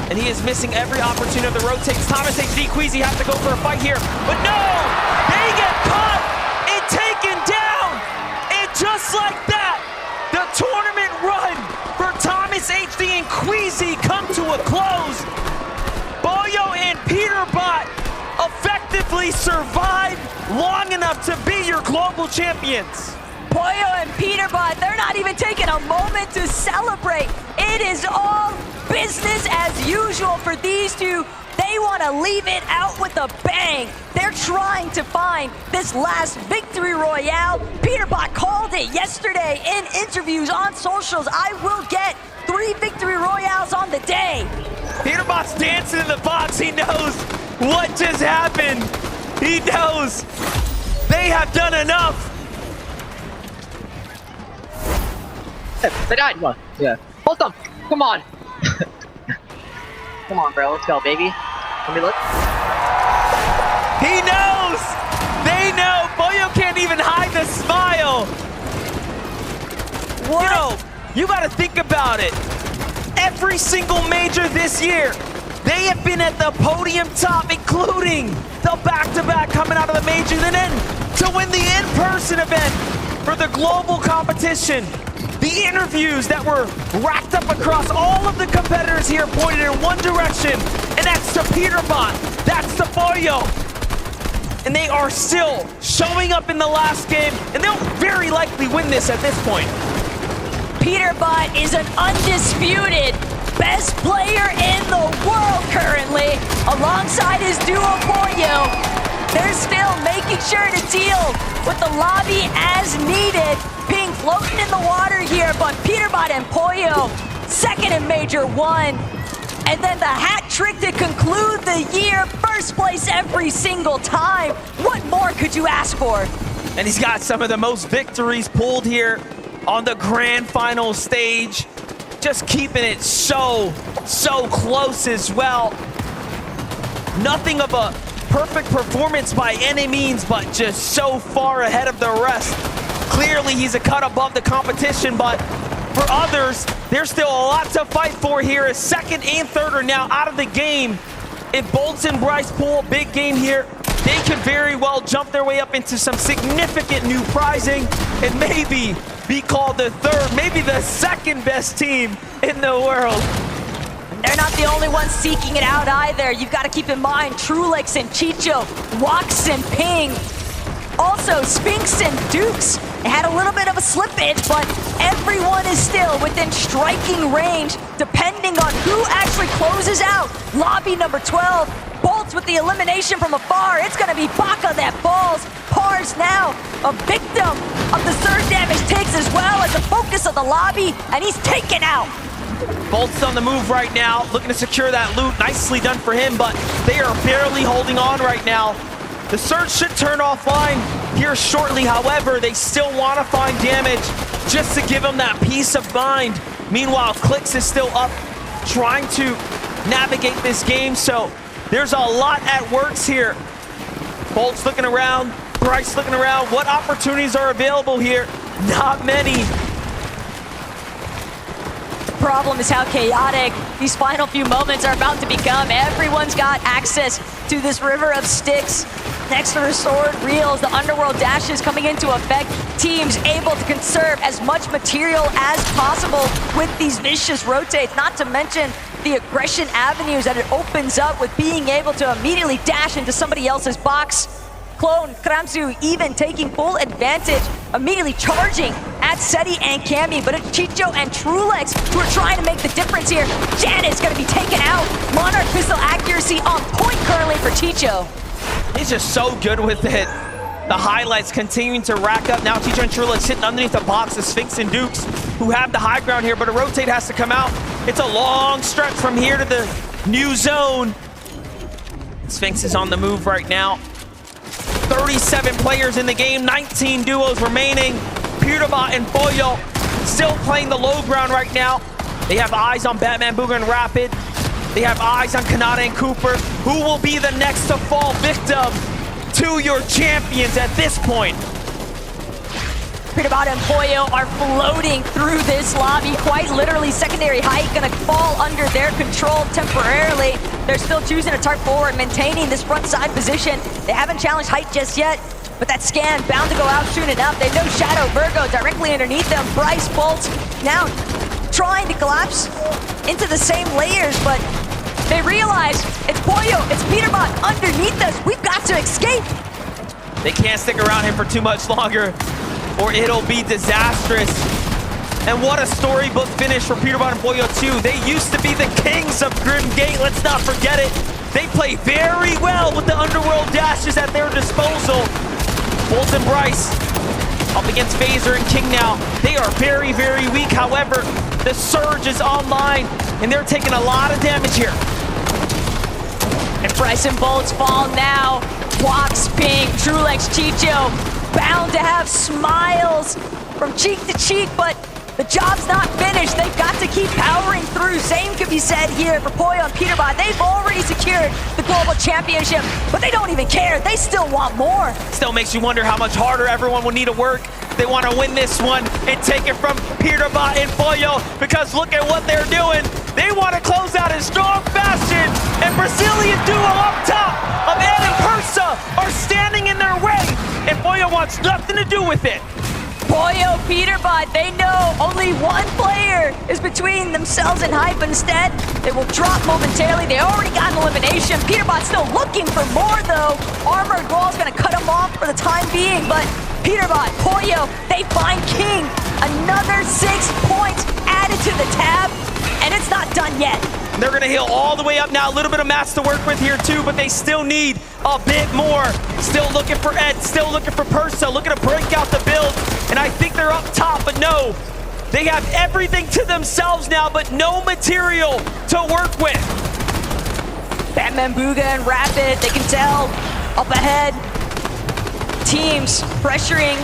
and he is missing every opportunity that rotates. Thomas HD Queasy have to go for a fight here, but no! They get caught and taken down! And just like that, the tournament run for Thomas HD and Queasy come to a close. Pollo and Peterbot effectively survived long enough to be your global champions. Pollo and Peterbot, they're not even taking a moment to celebrate. It is all business as usual for these two. They want to leave it out with a bang. They're trying to find this last victory royale. Peterbot called it yesterday in interviews on socials. I will get 3 victory royales on the day. Peterbot's dancing in the box. He knows what just happened. He knows they have done enough. They died one. Yeah. Hold them. Come on. Come on, bro. Let's go, baby. Let me look. He knows. They know. Pollo can't even hide the smile. What? You know, you got to think about it. Every single major this year, they have been at the podium top, including the back-to-back coming out of the majors, and then to win the in-person event for the global competition. The interviews that were racked up across all of the competitors here pointed in one direction, and that's to Peterbot, that's to Pollo. And they are still showing up in the last game, and they'll very likely win this at this point. Peterbot is an undisputed best player in the world currently, alongside his duo Pollo. They're still making sure to deal with the lobby as needed. Ping floating in the water here, but Peterbot and Pollo, second in Major 1. And then the hat trick to conclude the year, first place every single time. What more could you ask for? And he's got some of the most victories pulled here on the grand final stage. Just keeping it so close as well. Nothing of a perfect performance by any means, but just so far ahead of the rest. Clearly, he's a cut above the competition, but for others, there's still a lot to fight for here as second and third are now out of the game. If Bolts and Bryce pull a big game here, they could very well jump their way up into some significant new prizing and maybe be called the third, maybe the second best team in the world. They're not the only ones seeking it out either. You've got to keep in mind Trulix and Chicho, Wax and Ping. Also, Sphinx and Dukes had a little bit of a slip-in, but everyone is still within striking range, depending on who actually closes out. Lobby number 12, Bolts with the elimination from afar. It's going to be Baka that falls. Pars now a victim of the surge damage takes as well as the focus of the lobby, and he's taken out. Bolt's on the move right now, looking to secure that loot. Nicely done for him, but they are barely holding on right now. The surge should turn offline here shortly. However, they still want to find damage just to give them that peace of mind. Meanwhile, Clix is still up, trying to navigate this game. So there's a lot at works here. Bolt's looking around, Bryce looking around. What opportunities are available here? Not many. Problem is how chaotic these final few moments are about to become. Everyone's got access to this river of sticks. Next to the sword reels, the underworld dashes coming into effect. Teams able to conserve as much material as possible with these vicious rotates, not to mention the aggression avenues that it opens up with being able to immediately dash into somebody else's box. Clone, Kramsu even taking full advantage, immediately charging at Seti and Cammy, but it's Chicho and Trulex who are trying to make the difference here. Janet's gonna be taken out. Monarch pistol accuracy on point currently for Chicho. He's just so good with it. The highlights continuing to rack up. Now Chicho and Trulex sitting underneath the box of Sphinx and Dukes, who have the high ground here, but a rotate has to come out. It's a long stretch from here to the new zone. Sphinx is on the move right now. 37 players in the game, 19 duos remaining. Peterbot and Pollo still playing the low ground right now. They have eyes on Batman, Booger, and Rapid. They have eyes on Kanata and Cooper. Who will be the next to fall victim to your champions at this point? Peterbot and Pollo are floating through this lobby. Quite literally, secondary height gonna fall under their control temporarily. They're still choosing to target forward, maintaining this front side position. They haven't challenged height just yet, but that scan bound to go out soon enough. They know Shadow Virgo directly underneath them. Bryce Bolts now trying to collapse into the same layers, but they realize it's Pollo, it's Peterbot underneath us. We've got to escape. They can't stick around here for too much longer, or it'll be disastrous. And what a storybook finish for Peterbot and Pollo 2. They used to be the kings of Grim Gate, let's not forget it. They play very well with the Underworld dashes at their disposal. Bolt and Bryce up against Phaser and King now. They are very, very weak. However, the Surge is online, and they're taking a lot of damage here. And Bryce and Bolts fall now. Walks Pink, Trulex, Chicho, bound to have smiles from cheek to cheek, but the job's not finished. They've got to keep powering through. Same could be said here for Pollo and Peterbot. They've already secured the global championship, but they don't even care. They still want more. Still makes you wonder how much harder everyone will need to work. They want to win this one and take it from Peterbot and Pollo, because look at what they're doing. They want to close out in strong fashion, and Brazilian duo up top of Ed and Persa are standing in their way, and Pollo wants nothing to do with it. Pollo, Peterbot, they know only one player is between themselves and hype. Instead, they will drop momentarily. They already got an elimination. Peterbot's still looking for more, though. Armored Wall's gonna cut him off for the time being, but Peterbot, Pollo, they find King. Another 6 points added to the tab, and it's not done yet. They're gonna heal all the way up now. A little bit of mats to work with here too, but they still need a bit more. Still looking for Ed, still looking for Persa, looking to break out the build. And I think they're up top, but no. They have everything to themselves now, but no material to work with. Batman, Booga, and Rapid, they can tell up ahead. Teams pressuring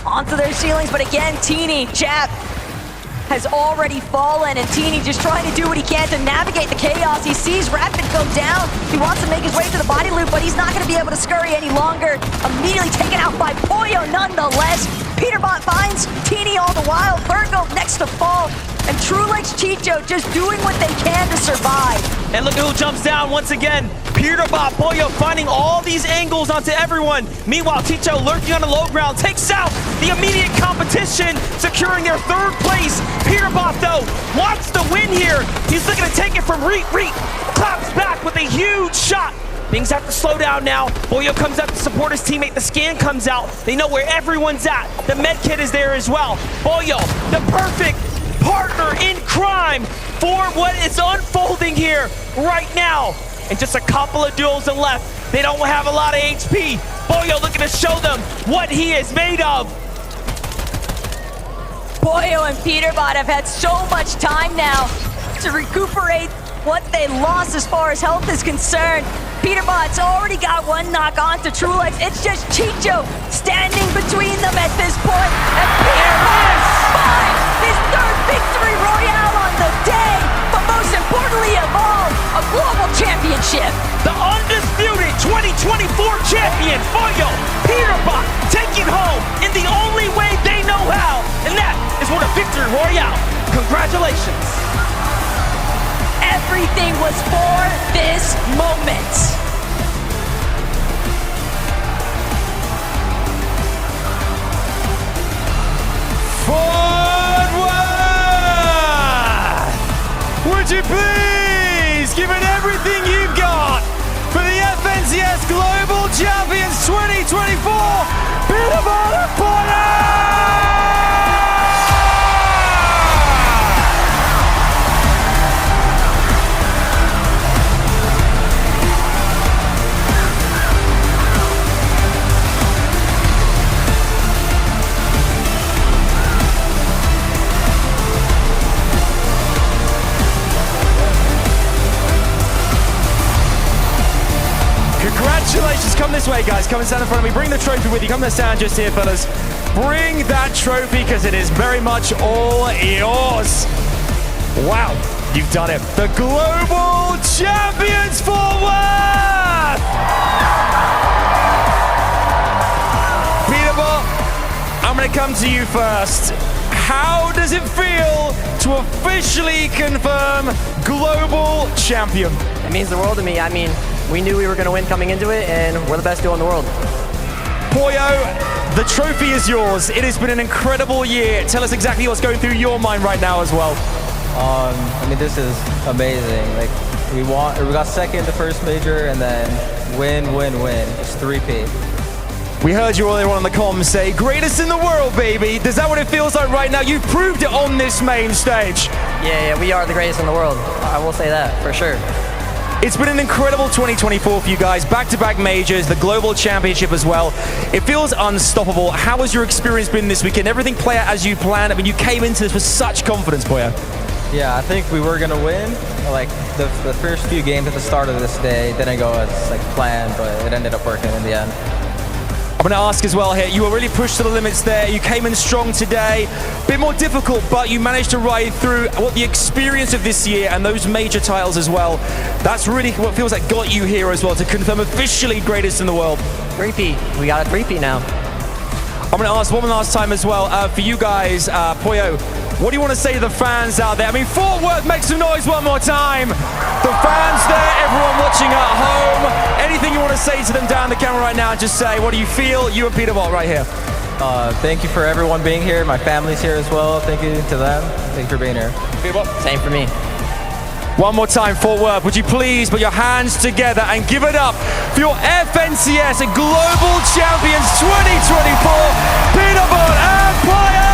onto their ceilings, but again, Teeny, Chap, has already fallen, and Teeny just trying to do what he can to navigate the chaos. He sees Rapid go down. He wants to make his way to the body loop, but he's not going to be able to scurry any longer. Immediately taken out by Pollo nonetheless. Peterbot finds Teeny all the while. Virgo next to fall. And Trulex, Chicho just doing what they can to survive. And look at who jumps down once again. Peterbot, Pollo finding all these angles onto everyone. Meanwhile, Chicho lurking on the low ground takes out the immediate competition, securing their 3rd place. Peterbot, though, wants to win here. He's looking to take it from Reet. Claps back with a huge shot. Things have to slow down now. Pollo comes up to support his teammate. The scan comes out. They know where everyone's at. The med kit is there as well. Pollo, the perfect partner in crime for what is unfolding here right now. And just a couple of duels left. They don't have a lot of HP. Pollo looking to show them what he is made of. Pollo and Peterbot have had so much time now to recuperate what they lost as far as health is concerned. Peterbot's already got one knock onto Trulex. It's just Chicho standing between them at this point. And Peterbot finds his 3rd victory royale on the day, but most importantly of all, a global championship. The undisputed 2024 champion, Pollo, Peterbot, taking home in the only way they know how, and that is with a victory royale. Congratulations. Everything was for this moment. Forward! Would you please give it everything you've got for the FNCS Global Champions 2024, Peterbot and Pollo! Congratulations, come this way guys, come and stand in front of me, bring the trophy with you, come and stand just here fellas. Bring that trophy because it is very much all yours. Wow, you've done it. The Global Champions Forward! Peterbot, I'm going to come to you first. How does it feel to officially confirm global champion? It means the world to me. I mean, we knew we were going to win coming into it, and we're the best duo in the world. Pollo, the trophy is yours. It has been an incredible year. Tell us exactly what's going through your mind right now as well. I mean, this is amazing. Like, we got second the first major, and then win. Just 3P. We heard you earlier on in the comms say, greatest in the world, baby. Is that what it feels like right now? You've proved it on this main stage. Yeah, we are the greatest in the world. I will say that, for sure. It's been an incredible 2024 for you guys. Back-to-back majors, the global championship as well. It feels unstoppable. How has your experience been this weekend? Everything play out as you planned? I mean, you came into this with such confidence, Pollo. Yeah, I think we were gonna win. Like the first few games at the start of this day didn't go as like planned, but it ended up working in the end. I'm going to ask as well here, you were really pushed to the limits there. You came in strong today. Bit more difficult, but you managed to ride through what the experience of this year and those major titles as well. That's really what feels like got you here as well, to confirm officially greatest in the world. 3P. We got a 3P now. I'm going to ask one last time as well, for you guys, Pollo, what do you want to say to the fans out there? I mean, Fort Worth, make some noise one more time. The fans there, everyone watching at home. Anything you want to say to them down the camera right now, just say, what do you feel? You and Peterbot right here. Thank you for everyone being here. My family's here as well. Thank you to them. Thank you for being here. Peterbot. Same for me. One more time, Fort Worth, would you please put your hands together and give it up for your FNCS Global Champions 2024, Peterbot and Pollo!